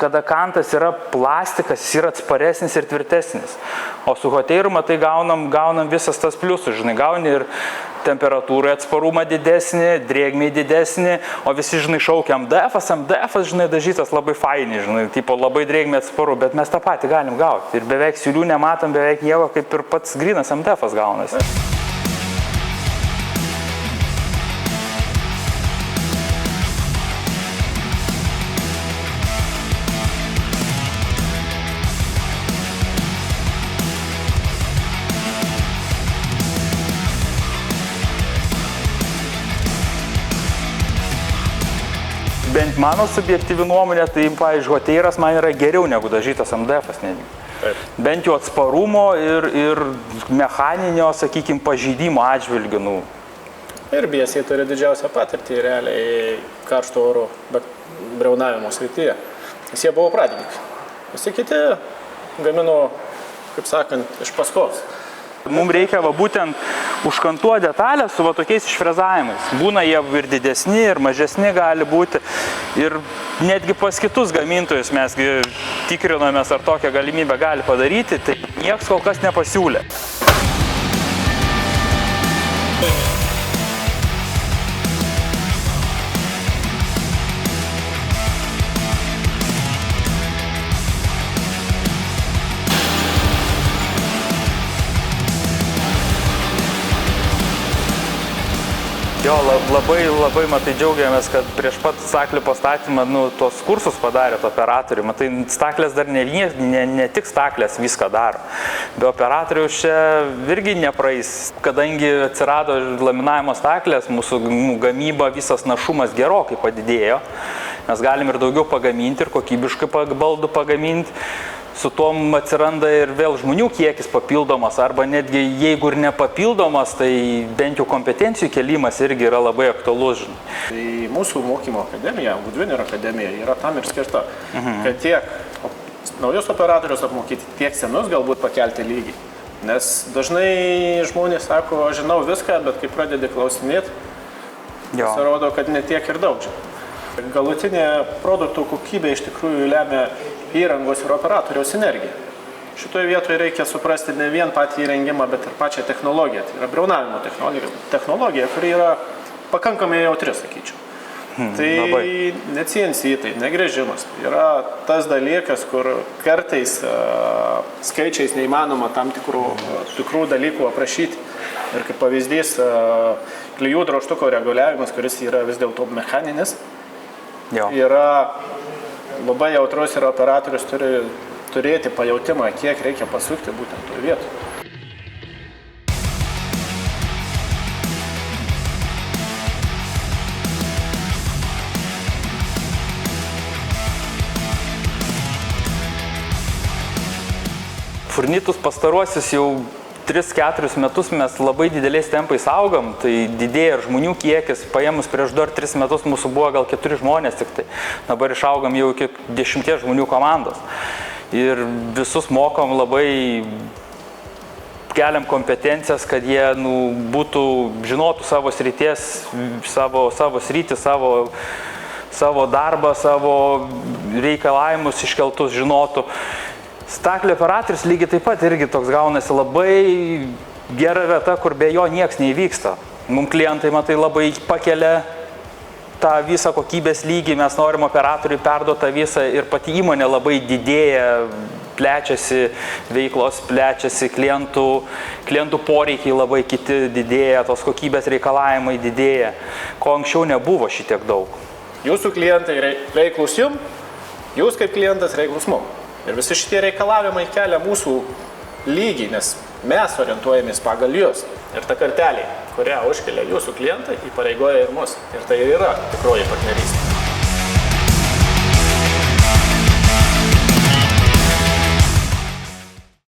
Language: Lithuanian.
kada kantas yra plastikas, jis yra atsparesnis ir tvirtesnis. O su hoteiru, matai, gaunam visas tas pliusus, žinai, gauni ir temperatūrai atsparumą didesnį, drėgmiai didesnį, o visi, žinai, šaukia MDF-as, žinai, dažytas labai faini, žinai, tipo labai drėgmiai atsparu, bet mes tą patį galim gauti. Ir beveik siūlių nematom, beveik nieko, kaip ir pats grynas MDF-as gaunasi. Bent mano subjektyvi nuomonė, tai, pavyzdžiui, hoteiras man yra geriau negu dažytas MDF-as netgi. Bent jau atsparumo ir mechaninio, sakykime, pažeidimo atžvilgių. Ir biesiai turi didžiausią patirtį realiai karšto oro briaunavimo srityje. Nes jie buvo pradininkai. Visi kiti gamino, kaip sakant, iš paskos. Mums reikia būtent užkantuoti detalę su tokiais išfrezavimais. Būna jie ir didesni, ir mažesni gali būti. Ir netgi pas kitus gamintojus mes tikrinomės, ar tokią galimybę gali padaryti, tai nieks kol kas nepasiūlė. Jo, labai, matai, džiaugiamės, kad prieš pat staklių pastatymą, tos kursus padarė operatoriai. Matai, staklės dar ne tik staklės viską daro. Be operatorių čia irgi nepraeis. Kadangi atsirado laminavimo staklės, mūsų gamyba, visas našumas gerokai padidėjo. Mes galim ir daugiau pagaminti, ir kokybiškai baldų pagaminti. Su tom atsiranda ir vėl žmonių kiekis papildomas, arba netgi jeigu ir nepapildomas, tai bent jau kompetencijų kėlimas irgi yra labai aktualus. Tai mūsų mokymo akademija, Goodwinner akademija, yra tam ir skirta, kad tiek naujus operatorius apmokyti, tiek senus galbūt pakelti lygį. Nes dažnai žmonės sako, žinau viską, bet kai pradedi klausinėti, pasirodo, kad ne tiek ir daug. Galutinė produktų kokybė iš tikrųjų lemia įrangos ir operatoriaus sinergiją. Šitoje vietoje reikia suprasti ne vien patį įrengimą, bet ir pačią technologiją. Tai yra briaunavimo technologija, kuri yra pakankamai jautri, sakyčiau. Tai ne CNC, tai ne gręžimas. Yra tas dalykas, kur kartais skaičiais neįmanoma tam tikrų dalykų aprašyti. Ir kaip pavyzdys, klijų drožtuko reguliavimas, kuris yra vis dėlto mechaninis, yra labai jautrus ir operatorius turi turėti pajautimą, kiek reikia pasukti būtent toje vietoje. Furnitus pastaruosius jau 3-4 metus mes labai dideliais tempais augam, tai didėja ir žmonių kiekis, paėmus prieš 2-3 metus mūsų buvo gal 4 žmonės tik tai, dabar išaugam jau iki 10 žmonių komandos. Ir visus mokom labai, keliam kompetencijas, kad jie žinotų savo srities, savo sritį, savo darbą, savo reikalavimus iškeltus žinotų. Staklių operatorius lygiai taip pat irgi toks gaunasi labai gera vieta, kur be jo nieks neįvyksta. Mums klientai, matai, labai pakelia tą visą kokybės lygį, mes norim operatoriui perduoti tą visą ir pati įmonė labai didėja, plečiasi, veiklos plečiasi, klientų poreikiai labai kiti didėja, tos kokybės reikalavimai didėja, ko anksčiau nebuvo šitiek daug. Jūsų klientai reiklus jum, jūs kaip klientas reiklus mum. Ir visi šitie reikalavimai kelia mūsų lygį, nes mes orientuojamės pagal jūs. Ir ta kartelė, kurią užkelia jūsų klientai, įpareigoja ir mus. Ir tai yra tikroji partnerystė.